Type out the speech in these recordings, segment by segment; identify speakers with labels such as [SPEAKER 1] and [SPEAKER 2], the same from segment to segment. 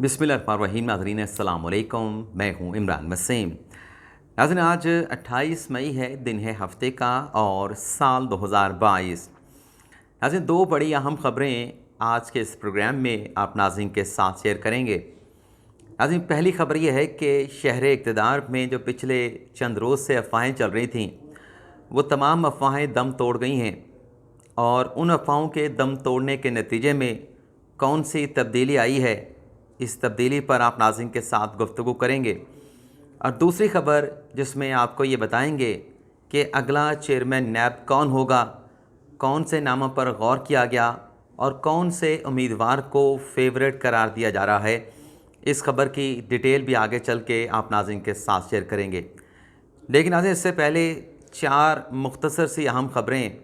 [SPEAKER 1] बिस्मिल्लाहिर्रहमानिर्रहीम। नाज़रीन अस्सलाम वालेकुम, मैं हूँ इमरान वसीम। नाज़रीन आज 28 मई है, दिन है हफ्ते का और साल 2022। नाज़रीन दो बड़ी अहम ख़बरें आज के इस प्रोग्राम में आप नाज़रीन के साथ शेयर करेंगे। नाज़रीन पहली ख़बर यह है कि शहर इक़्तिदार में जो पिछले चंद रोज़ से अफवाहें चल रही थीं, वो तमाम अफवाहें दम तोड़ गई हैं और उन अफवाहों के दम तोड़ने के नतीजे में कौन सी तब्दीली आई है, इस तब्दीली पर आप नाज़रीन के साथ गुफ्तगू करेंगे। और दूसरी ख़बर जिसमें आपको ये बताएंगे कि अगला चेयरमैन नैब कौन होगा, कौन से नामों पर गौर किया गया और कौन से उम्मीदवार को फेवरेट करार दिया जा रहा है। इस खबर की डिटेल भी आगे चल के आप नाज़रीन के साथ शेयर करेंगे। लेकिन नाज़रीन इससे पहले चार मुख्तसर सी अहम ख़बरें,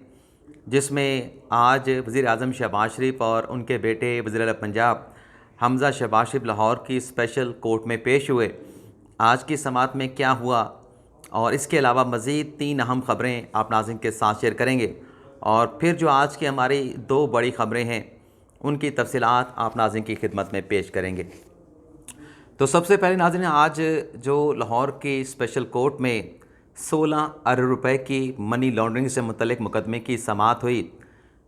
[SPEAKER 1] जिसमें आज वज़ीर आज़म शहबाज शरीफ और उनके बेटे वज़ीर आला पंजाब हमज़ा शहबाज शरीफ लाहौर की स्पेशल कोर्ट में पेश हुए। आज की समाअत में क्या हुआ और इसके अलावा मज़ीद तीन अहम ख़बरें आप नाज़रीन के साथ शेयर करेंगे। और फिर जो आज की हमारी दो बड़ी ख़बरें हैं, उनकी तफसीलात आप नाज़रीन की खिदमत में पेश करेंगे। तो सबसे पहले नाज़रीन, आज जो लाहौर की स्पेशल कोर्ट में 16 अरब रुपए की मनी लॉन्ड्रिंग से मुतल्लिक मुकदमे की समाअत हुई,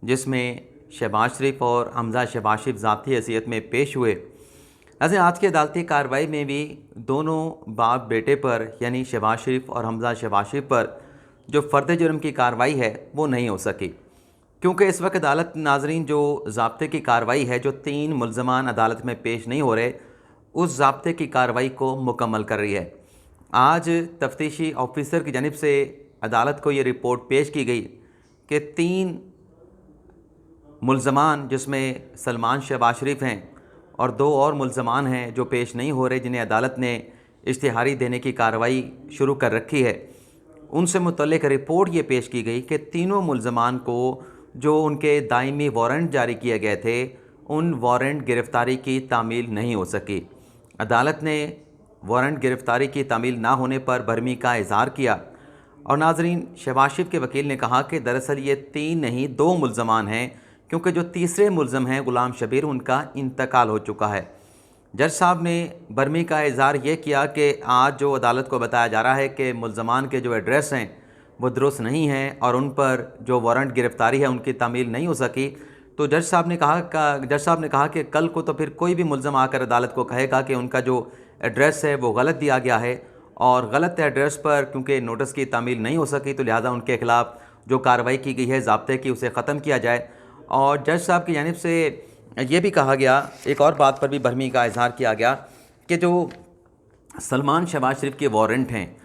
[SPEAKER 1] जिसमें शहबाज शरीफ और हमज़ा शहबाज शरीफ ज़ाती हैसियत में पेश हुए। नाज़रीन आज की अदालती कार्रवाई में भी दोनों बाप बेटे पर, यानी शहबाज शरीफ और हमज़ा शहबाज शरीफ पर जो फ़र्द जुर्म की कार्रवाई है वो नहीं हो सकी, क्योंकि इस वक्त अदालत नाज़रीन जो ज़ाब्ते की कार्रवाई है, जो 3 मुल्ज़मान अदालत में पेश नहीं हो रहे, उस ज़ाब्ते की कार्रवाई को मुकम्मल कर रही है। आज तफ्तीशी ऑफिसर की जानिब से अदालत को ये रिपोर्ट पेश की गई कि 3 मुल्ज़मान, जिसमें सलमान शहबाज शरीफ हैं और 2 और मुल्ज़मान हैं जो पेश नहीं हो रहे, जिन्हें अदालत ने इश्तिहारी देने की कार्रवाई शुरू कर रखी है, उनसे मुतल्लिक रिपोर्ट ये पेश की गई कि तीनों मुल्ज़मान को जो उनके दायमी वारंट जारी किए गए थे, उन वारंट गिरफ़्तारी की तामील नहीं हो सकी। अदालत ने वारंट गिरफ़्तारी की तामील ना होने पर बरहमी का इज़हार किया और नाज़रीन शहबाज शरीफ के वकील ने कहा कि दरअसल ये 3 नहीं 2 मुल्ज़मान हैं, क्योंकि जो तीसरे मुल्ज़म हैं ग़ुलाम शबीर, उनका इंतकाल हो चुका है। जज साहब ने बरहमी का इज़हार ये किया कि आज जो अदालत को बताया जा रहा है कि मुल्ज़मान के जो एड्रेस हैं वो दुरुस्त नहीं हैं और उन पर जो वारंट गिरफ़्तारी है उनकी तामील नहीं हो सकी। तो जज साहब ने कहा कि कल को तो फिर कोई भी मुल्ज़म आकर अदालत को कहेगा कि उनका जो एड्रेस है वो गलत दिया गया है और गलत एड्रेस पर क्योंकि नोटिस की तामील नहीं हो सकी, तो लिहाजा उनके ख़िलाफ़ जो कार्रवाई की गई है ज़ाब्ते की, उसे ख़त्म किया जाए। और जज साहब की जानिब से ये भी कहा गया, एक और बात पर भी बरहमी का इज़हार किया गया कि जो सलमान शहबाज शरीफ के वारंट हैं,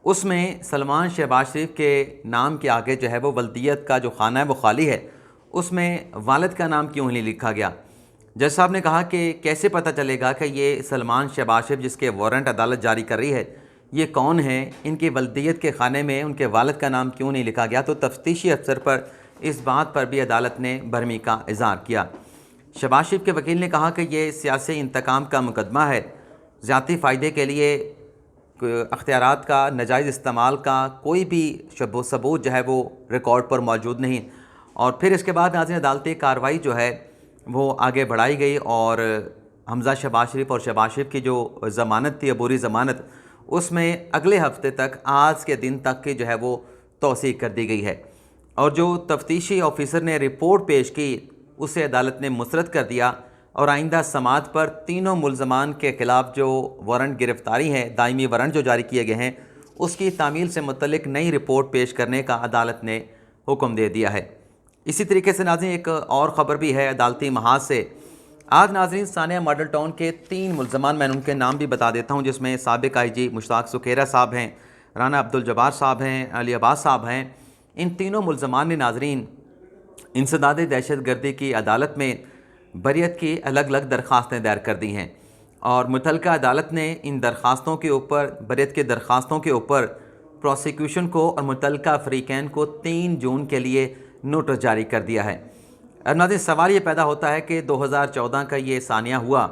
[SPEAKER 1] उसमें सलमान शहबाज शरीफ के नाम के आगे जो है वो वल्दियत का जो खाना है वो खाली है, उसमें वालिद का नाम क्यों नहीं लिखा गया। जज साहब ने कहा कि कैसे पता चलेगा कि ये सलमान शहबाज शरीफ जिसके वारंट अदालत जारी कर रही है, ये कौन है, इनकी वल्दियत के खाने में उनके वालिद का नाम क्यों नहीं लिखा गया। तो तफ्तीशी अफसर पर इस बात पर भी अदालत ने बरहमी का इज़हार किया। शहबाज शरीफ के वकील ने कहा कि ये सियासी इंतकाम का मुकदमा है, ज़ाती फ़ायदे के लिए अख्तियारात का नाजायज़ इस्तेमाल का कोई भी सबूत जो है वो रिकॉर्ड पर मौजूद नहीं। और फिर इसके बाद नाज़रीन अदालती कार्रवाई जो है वो आगे बढ़ाई गई और हमज़ा शहबाज शरीफ और शहबाज शरीफ की जो ज़मानत थी, अबूरी ज़मानत, उसमें अगले हफ्ते तक, आज के दिन तक की जो है वो तौसीक़ कर दी गई है। और जो तफ्तीशी ऑफिसर ने रिपोर्ट पेश की उसे अदालत ने मुस्तरद कर दिया और आइंदा समाअत पर तीनों मुल्ज़मान के ख़िलाफ़ जो वारंट गिरफ़्तारी है, दायमी वारंट जो जारी किए गए हैं, उसकी तामील से मुतल्लिक नई रिपोर्ट पेश करने का अदालत ने हुक्म दे दिया है। इसी तरीके से नाज़रीन एक और ख़बर भी है अदालती महाज से। आज नाज़रीन सानिया मॉडल टाउन के 3 मुल्ज़मान, मैं उनके नाम भी बता देता हूँ, जिसमें साबिक़ IG मुश्ताक सुखेरा साहब हैं, राना अब्दुल जब्बार साहब हैं, अली अब्बास साहब हैं। इन तीनों मुल्ज़मान ने नाज़रीन इंसदाद दहशतगर्दी की अदालत में बरियत की अलग अलग दरख्वास्तें दायर कर दी हैं और मुतल्लिका अदालत ने इन दरख्वास्तों के ऊपर, बरियत की दरख्वास्तों के ऊपर प्रोसिक्यूशन को और मुतल्लिका फ़रीक़ैन को 3 जून के लिए नोटिस जारी कर दिया है। अब नाज़रीन सवाल ये पैदा होता है कि 2014 का ये सानिया हुआ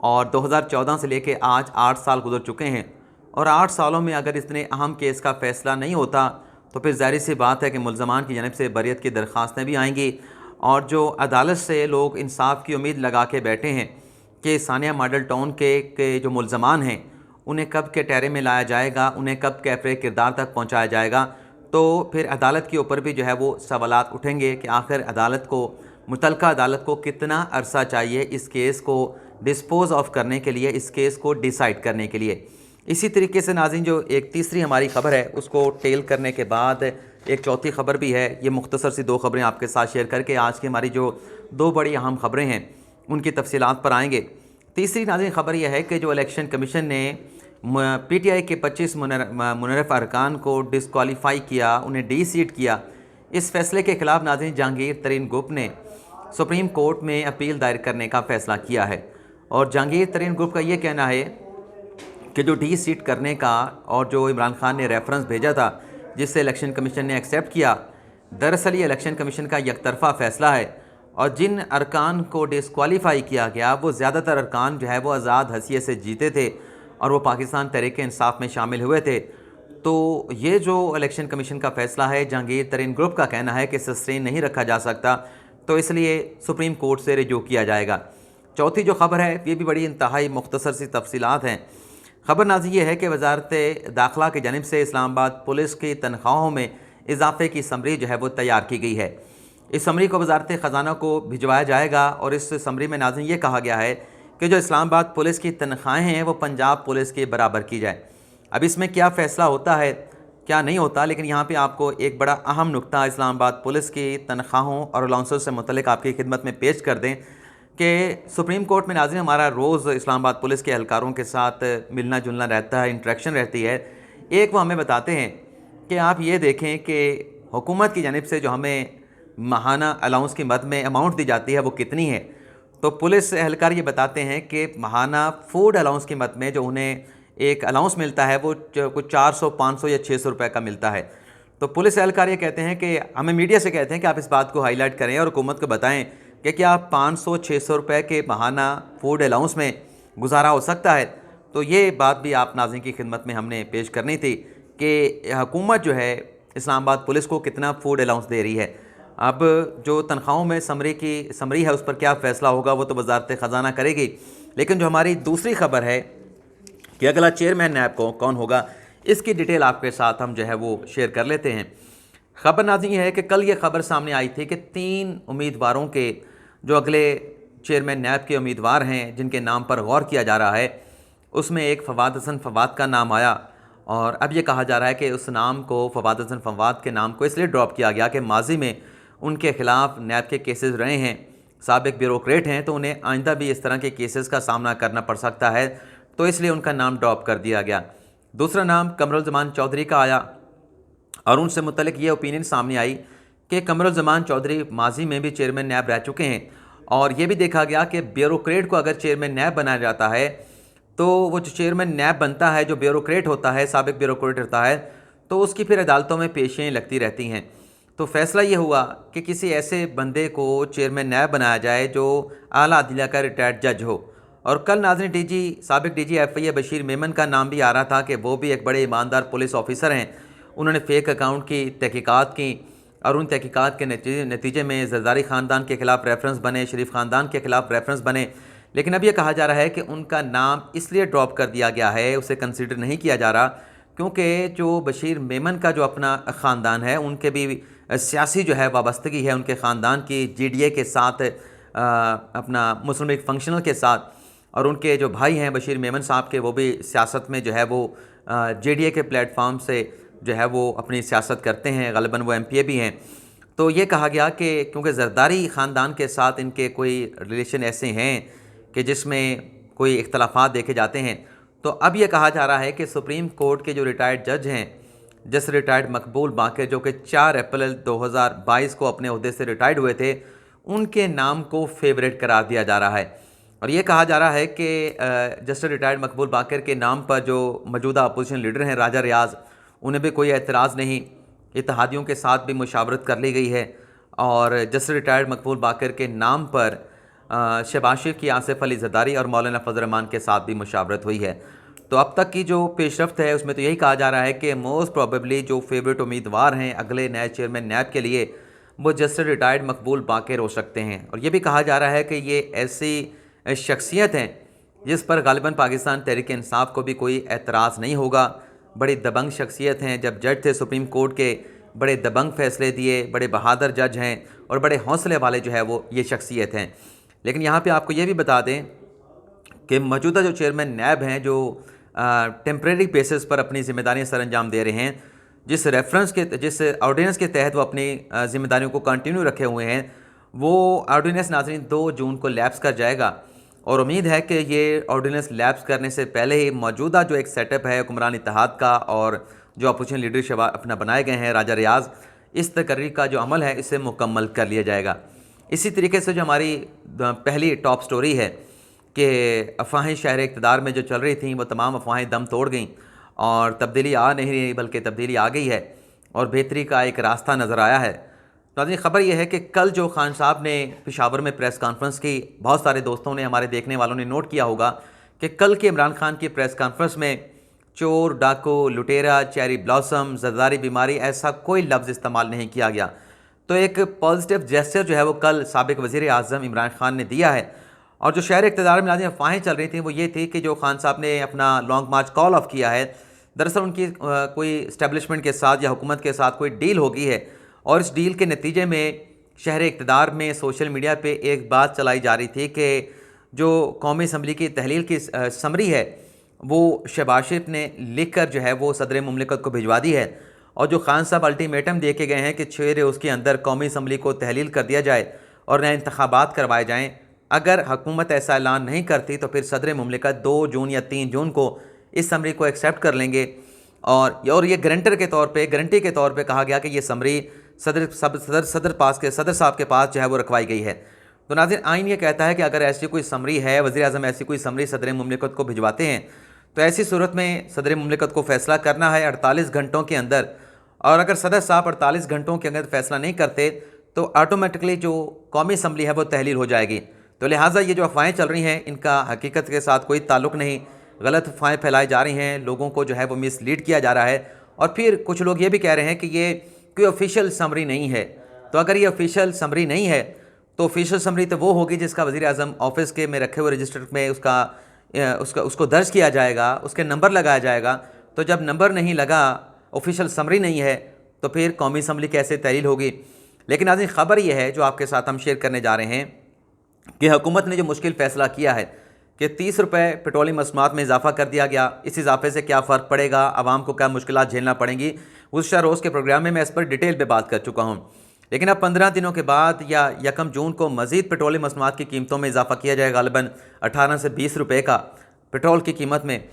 [SPEAKER 1] और 2014 से लेके आज 8 साल गुजर चुके हैं और 8 सालों में अगर इतने अहम केस का फ़ैसला नहीं होता तो फिर ज़ाहिर सी बात है कि मुल्ज़मान की जानिब से बरियत की दरख्वास्तें भी आएंगी और जो अदालत से लोग इंसाफ की उम्मीद लगा के बैठे हैं कि सानिया मॉडल टाउन के जो मुल्ज़मान हैं उन्हें कब के टहरे में लाया जाएगा, उन्हें कब कैफ़े किरदार तक पहुंचाया जाएगा। तो फिर अदालत के ऊपर भी जो है वो सवालात उठेंगे कि आखिर अदालत को, मुतल्लिका अदालत को कितना अरसा चाहिए इस केस को डिस्पोज़ ऑफ करने के लिए, इस केस को डिसाइड करने के लिए। इसी तरीके से नाज़रीन, जो एक तीसरी हमारी ख़बर है उसको टेल करने के बाद एक चौथी ख़बर भी है। ये मुख्तसर सी दो ख़बरें आपके साथ शेयर करके आज की हमारी जो दो बड़ी अहम ख़बरें हैं उनकी तफसीलात पर आएंगे। तीसरी नाज़रीन ख़बर यह है कि जो इलेक्शन कमीशन ने PTI के 25 मुनरफ़ अरकान को डिसक्वालीफाई किया, उन्हें डी सीट किया, इस फैसले के ख़िलाफ़ नाज़रीन जहांगीर तरीन ग्रुप ने सुप्रीम कोर्ट में अपील दायर करने का फ़ैसला किया है। और जहांगीर तरीन ग्रुप का ये कहना है कि जो डी सीट करने का और जो इमरान खान ने रेफरेंस भेजा था जिससे इलेक्शन कमीशन ने एक्सेप्ट किया, दरअसल ये इलेक्शन कमीशन का यकतरफ़ा फ़ैसला है और जिन अरकान को डिसक्वालीफाई किया गया वो ज़्यादातर अरकान जो है वो आज़ाद हैसियत से जीते थे और वो पाकिस्तान तहरीक इंसाफ में शामिल हुए थे। तो ये जो इलेक्शन कमीशन का फ़ैसला है, जहांगीर तरीन ग्रुप का कहना है कि सस्टेन नहीं रखा जा सकता, तो इसलिए सुप्रीम कोर्ट से रिजू किया जाएगा। चौथी जो ख़बर है ये भी बड़ी इंतहाई मुख्तसर सी तफसीलात हैं। ख़बर नाज़रीन ये है कि वज़ारत दाखिला की जानिब से इस्लामाबाद पुलिस की तनख्वाहों में इजाफे की समरी जो है वो तैयार की गई है। इस समरी को वज़ारत ख़जाना को भिजवाया जाएगा और इस समरी में नाज़रीन ये कहा गया है कि जो इस्लामाबाद पुलिस की तनख्वाहें हैं वो पंजाब पुलिस के बराबर की जाए। अब इसमें क्या फ़ैसला होता है क्या नहीं होता, लेकिन यहाँ पे आपको एक बड़ा अहम नुक्ता इस्लामाबाद पुलिस की तनख्वाहों और अलाउंसेस से मुतल्लिक़ आपकी खिदमत में पेश कर दें कि सुप्रीम कोर्ट में नाज़रीन हमारा रोज़ इस्लामाबाद पुलिस के एहलकारों के साथ मिलना जुलना रहता है, इंटरेक्शन रहती है। एक वो हमें बताते हैं कि आप ये देखें कि हुकूमत की जानिब से जो हमें माहाना अलाउंस की मद में अमाउंट दी जाती है वो कितनी है। तो पुलिस एहलकार ये बताते हैं कि माहाना फूड अलाउंस की मद में जो उन्हें एक अलाउंस मिलता है वो कुछ 400, 500 या 600 रुपये का मिलता है। तो पुलिस एहलकार ये कहते हैं कि हमें मीडिया से कहते हैं कि आप इस बात को हाईलाइट करें और हुकूमत को बताएं कि क्या 500-600 रुपये के माहाना फूड अलाउंस में गुजारा हो सकता है। तो ये बात भी आप नाज़रीन की खिदमत में हमने पेश करनी थी कि हुकूमत जो है इस्लामाबाद पुलिस को कितना फूड अलाउंस दे रही है। अब जो तनख्वाहों में समरी है उस पर क्या फ़ैसला होगा वो तो वज़ारत ख़जाना करेगी। लेकिन जो हमारी दूसरी ख़बर है कि अगला चेयरमैन नैब कौन होगा, इसकी डिटेल आपके साथ हम जो है वो शेयर कर लेते हैं। ख़बर नाज़रीन है कि कल ये ख़बर सामने आई थी कि 3 उम्मीदवारों के जो अगले चेयरमैन नैब के उम्मीदवार हैं जिनके नाम पर गौर किया जा रहा है, उसमें एक फ़वाद हसन फ़वाद का नाम आया। और अब ये कहा जा रहा है कि उस नाम को, फ़वाद हसन फ़वाद के नाम को इसलिए ड्रॉप किया गया कि माजी में उनके ख़िलाफ़ नैब के केसेस रहे हैं, साबिक ब्यूरोक्रेट हैं, तो उन्हें आइंदा भी इस तरह के केसेस का सामना करना पड़ सकता है, तो इसलिए उनका नाम ड्रॉप कर दिया गया। दूसरा नाम कमरुल चौधरी का आया और उनसे मुतल्लिक़ ये ओपिनियन सामने आई कि कमरुल चौधरी माजी में भी चेयरमैन नैब रह चुके हैं और ये भी देखा गया कि ब्यूरोक्रेट को अगर चेयरमैन नैब बनाया जाता है तो वो जो चेयरमैन नैब बनता है, जो ब्यूरोक्रेट होता है, साबिक ब्यूरोक्रेट होता है, तो उसकी फिर अदालतों में पेशियाँ लगती रहती हैं। तो फ़ैसला ये हुआ कि किसी ऐसे बंदे को चेयरमैन नैब बनाया जाए जो आला अदलिया का रिटायर्ड जज हो। और कल नाज़रीन साबिक DG FIA बशीर मेमन का नाम भी आ रहा था कि वो भी एक बड़े ईमानदार पुलिस ऑफिसर हैं। उन्होंने फ़ेक अकाउंट की तहकीकात की और उन तहकीकात के नतीजे में ज़रदारी ख़ानदान के ख़िलाफ़ रेफरेंस बने, शरीफ ख़ानदान के ख़िलाफ़ रेफरेंस बने। लेकिन अब यह कहा जा रहा है कि उनका नाम इसलिए ड्रॉप कर दिया गया है, उसे कंसिडर नहीं किया जा रहा, क्योंकि जो बशीर मेमन का जो अपना ख़ानदान है उनके भी सियासी जो है वाबस्तगी है उनके ख़ानदान की GDA के साथ, अपना मुस्लिम लीग फंक्शनल के साथ, और उनके जो भाई हैं बशीर मेमन साहब के, वो भी सियासत में जो है वो JDA के प्लेटफॉर्म से जो है वो अपनी सियासत करते हैं, ग़ालिबन वो MPA भी हैं। तो ये कहा गया कि क्योंकि ज़रदारी ख़ानदान के साथ इनके कोई रिलेशन ऐसे हैं कि जिसमें कोई इख्तलाफात देखे जाते हैं, तो अब ये कहा जा रहा है कि सुप्रीम कोर्ट के जो रिटायर्ड जज हैं, जैसे रिटायर्ड मकबूल बाकर जो कि 4 अप्रैल 2022 को अपने ओहदे से रिटायर्ड हुए थे, उनके नाम को फेवरेट करार दिया जा रहा है। और ये कहा जा रहा है कि जस्टिस रिटायर्ड मकबूल बाकर के नाम पर जो मौजूदा अपोजिशन लीडर हैं राजा रियाज, उन्हें भी कोई एतराज़ नहीं, इत्तेहादियों के साथ भी मुशावरत कर ली गई है। और जस्टिस रिटायर्ड मकबूल बाकर के नाम पर शहबाज शरीफ की, आसिफ अली ज़रदारी और मौलाना फजल रहमान के साथ भी मुशावरत हुई है। तो अब तक की जो पेशरफ्त है उसमें तो यही कहा जा रहा है कि मोस्ट प्रॉबेबली जो फेवरेट उम्मीदवार हैं अगले नए चेयरमैन नैब के लिए वो जस्टिस रिटायर्ड मकबूल बाकर हो सकते हैं। और ये भी कहा जा रहा है कि ये ऐसी शख्सियत हैं जिस पर गालिबन पाकिस्तान तहरीक इंसाफ को भी कोई एतराज़ नहीं होगा। बड़ी दबंग शख्सियत हैं, जब जज थे सुप्रीम कोर्ट के बड़े दबंग फ़ैसले दिए, बड़े बहादुर जज हैं और बड़े हौसले वाले जो है वो ये शख्सियत हैं। लेकिन यहाँ पे आपको ये भी बता दें कि मौजूदा जो चेयरमैन नैब हैं, जो टेम्प्रेरी बेसिस पर अपनी ज़िम्मेदारियाँ सर अंजाम दे रहे हैं, जिस ऑर्डिनेंस के तहत वो अपनी ज़िम्मेदारियों को कंटिन्यू रखे हुए हैं, वो ऑर्डिनेंस नाज़रीन 2 जून को लैप्स कर जाएगा। और उम्मीद है कि ये ऑर्डिनेंस लैप्स करने से पहले ही मौजूदा जो एक सेटअप है हुक्मरान इत्तेहाद का और जो अपोजिशन लीडरशिप अपना बनाए गए हैं राजा रियाज, इस तकर्री का जो अमल है इसे मुकम्मल कर लिया जाएगा। इसी तरीके से जो हमारी पहली टॉप स्टोरी है कि अफवाहें शहर इक़्तिदार में जो चल रही थी वो तमाम अफवाहें दम तोड़ गईं और तब्दीली आ नहीं रही बल्कि तब्दीली आ गई है और बेहतरी का एक रास्ता नज़र आया है। तो खबर यह है कि कल जो खान साहब ने पेशावर में प्रेस कॉन्फ्रेंस की, बहुत सारे दोस्तों ने, हमारे देखने वालों ने नोट किया होगा कि कल के इमरान खान की प्रेस कॉन्फ्रेंस में चोर, डाकू, लुटेरा, चेरी ब्लॉसम, ज़रदारी बीमारी ऐसा कोई लफ्ज़ इस्तेमाल नहीं किया गया। तो एक पॉजिटिव जेस्चर जो है वो कल साबिक वज़ीर आज़म इमरान खान ने दिया है। और जो शहर इक़्तिदार में नाज़रीन अफवाहें चल रही थी वो ये थी कि जो खान साहब ने अपना लॉन्ग मार्च कॉल ऑफ किया है, दरअसल उनकी कोई इस्टेब्लिशमेंट के साथ या हुकूमत के साथ कोई डील होगी है और इस डील के नतीजे में शहर इक़्तिदार में सोशल मीडिया पे एक बात चलाई जा रही थी कि जो कौमी असम्बली की तहलील की समरी है वो शहबाज शरीफ ने लिख कर जो है वो सदर मुमलिकत को भिजवा दी है और जो खान साहब अल्टीमेटम दे के गए हैं कि 6 रोज़ के अंदर कौमी असम्बली को तहलील कर दिया जाए और नए इंतखाबात करवाए जाएँ। अगर हुकूमत ऐसा ऐलान नहीं करती तो फिर सदर मुमलिकत 2 जून या 3 जून को इस समरी को एक्सेप्ट कर लेंगे और ये गारंटी के तौर पे कहा गया कि ये समरी सदर साहब के पास जो है वो रखवाई गई है। तो नाज़रीन आइन ये कहता है कि अगर ऐसी कोई समरी है, वज़ीर आज़म ऐसी कोई समरी सदर मुमलिकत को भिजवाते हैं तो ऐसी सूरत में सदर मुमलिकत को फ़ैसला करना है 48 घंटों के अंदर, और अगर सदर साहब 48 घंटों के अंदर फ़ैसला नहीं करते तो ऑटोमेटिकली जो कौमी असम्बली है वो तहलील हो जाएगी। तो लिहाजा ये जो अफवाहें चल रही हैं इनका हकीकत के साथ कोई ताल्लुक़ नहीं, गलत अफवाहें फैलाई जा रही हैं, लोगों को जो है वो मिसलीड किया जा रहा है। और फिर कुछ लोग ये भी कह रहे हैं कि ये कोई ऑफिशियल समरी नहीं है। तो अगर ये ऑफिशियल समरी नहीं है तो ऑफिशियल समरी तो वो होगी जिसका वज़ीर आज़म ऑफिस के में रखे हुए रजिस्टर में उसको दर्ज किया जाएगा, उसके नंबर लगाया जाएगा। तो जब नंबर नहीं लगा, ऑफिशियल समरी नहीं है, तो फिर कौमी असम्बली कैसे तहलील होगी। लेकिन नाज़रीन ख़बर यह है जो आपके साथ हम शेयर करने जा रहे हैं कि हुकूमत ने जो मुश्किल फ़ैसला किया है कि 30 रुपये पेट्रोलियम मसनूआत में इजाफा कर दिया गया, इस इजाफे से क्या फ़र्क पड़ेगा, आवाम को क्या मुश्किलात झेलना पड़ेंगी, गुज़श्ता रोज़ के प्रोग्राम में मैं इस पर डिटेल पे बात कर चुका हूँ। लेकिन अब 15 दिनों के बाद या 1 जून को मज़ीद पेट्रोलियम मसनूआत की कीमतों में इजाफा किया जाएगा, गालिबन 18 से 20 रुपये का पेट्रोल की कीमत में,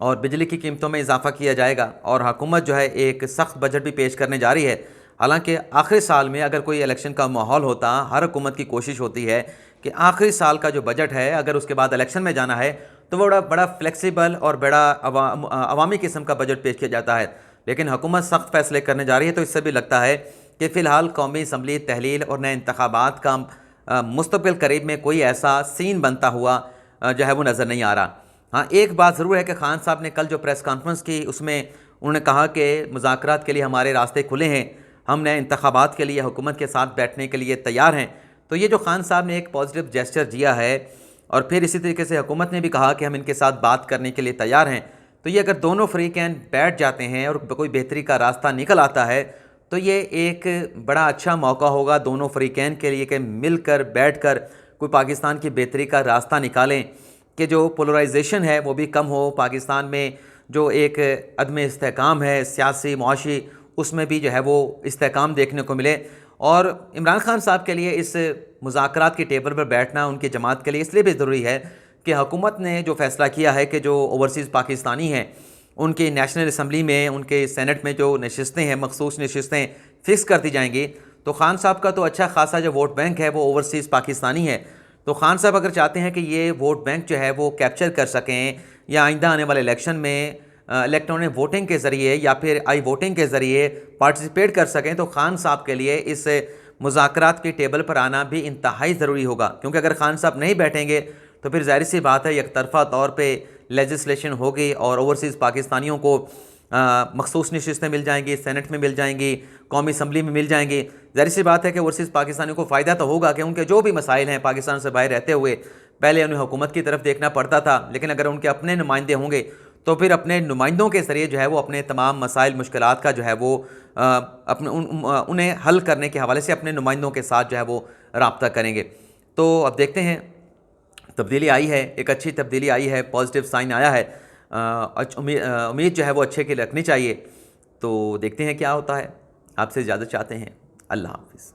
[SPEAKER 1] और बिजली की कीमतों में इजाफा किया जाएगा। और हुकूमत जो है एक सख्त बजट भी पेश करने जा रही है। हालांकि आखिरी साल में अगर कोई इलेक्शन का माहौल होता, हर हुकूमत की कोशिश होती है कि आखिरी साल का जो बजट है अगर उसके बाद इलेक्शन में जाना है तो वो बड़ा फ्लेक्सिबल और बड़ा अवामी किस्म का बजट पेश किया जाता है। लेकिन हुकूमत सख्त फैसले करने जा रही है, तो इससे भी लगता है कि फ़िलहाल कौमी असम्बली तहलील और नए इंतखाबात का मुस्तक़बिल करीब में कोई ऐसा सीन बनता हुआ जो है वो नज़र नहीं आ रहा। हाँ, एक बात ज़रूर है कि खान साहब ने कल जो प्रेस कॉन्फ्रेंस की उसमें उन्होंने कहा कि मुज़ाकरात के लिए हमारे रास्ते खुले हैं, हम नए इंतखाबात के लिए हुकूमत के साथ बैठने के लिए तैयार हैं। तो ये जो खान साहब ने एक पॉजिटिव जेस्चर दिया है और फिर इसी तरीके से हुकूमत ने भी कहा कि हम इनके साथ बात करने के लिए तैयार हैं, तो ये अगर दोनों फ़रीक़ैन बैठ जाते हैं और कोई बेहतरी का रास्ता निकल आता है तो ये एक बड़ा अच्छा मौका होगा दोनों फ़रीक़ैन के लिए कि मिलकर बैठकर कोई पाकिस्तान की बेहतरी का रास्ता निकालें कि जो पोलराइजेशन है वो भी कम हो, पाकिस्तान में जो एक अदम इस्तेहकाम है सियासी मुआशी, उसमें भी जो है वो इस्तेहकाम देखने को मिले। और इमरान खान साहब के लिए इस मुज़ाकरात की टेबल पर बैठना उनकी जमात के लिए इसलिए भी ज़रूरी है कि हुकूमत ने जो फ़ैसला किया है कि जो ओवरसीज़ पाकिस्तानी हैं उनकी नेशनल असम्बली में, उनके सेनेट में जो नशिस्तें हैं, मखसूस नशिस्तें फ़िक्स कर दी जाएंगी। तो खान साहब का तो अच्छा खासा जो वोट बैंक है वो ओवरसीज़ पाकिस्तानी है। तो खान साहब अगर चाहते हैं कि ये वोट बैंक जो है वो कैप्चर कर सकें या आइंदा आने वाले इलेक्शन में इलेक्ट्रॉनिक वोटिंग के ज़रिए या फिर आई वोटिंग के ज़रिए पार्टिसिपेट कर सकें, तो खान साहब के लिए इस मुज़ाकरात की टेबल पर आना भी इंतहाई ज़रूरी होगा। क्योंकि अगर खान साहब नहीं बैठेंगे तो फिर ज़ाहिर सी बात है एकतरफ़ा तौर पर लेजिस्लेशन होगी और ओवरसीज़ पाकिस्तानियों को मखसूस नशिस्तें मिल जाएंगी, सेनेट में मिल जाएंगी, कौमी असम्बली में मिल जाएंगी। ज़ाहिर सी बात है कि ओवरसीज़ पाकिस्तानियों को फ़ायदा तो होगा कि उनके जो भी मसाइल हैं पाकिस्तान से बाहर रहते हुए पहले उन्हें हुकूमत की तरफ देखना पड़ता था, लेकिन अगर उनके अपने नुमाइंदे होंगे तो फिर अपने नुमाइंदों के ज़रिए जो है वो अपने तमाम मसाइल मुश्किलात का जो है वो उन्हें हल करने के हवाले से अपने नुमाइंदों के साथ जो है वो रब्ता करेंगे। तो अब देखते हैं, तब्दीली आई है, एक अच्छी तब्दीली आई है, पॉजिटिव साइन आया है। उम्मीद जो है वो अच्छे की रखनी चाहिए। तो देखते हैं क्या होता है। आपसे इजाज़त चाहते हैं। अल्लाह हाफ़िज़।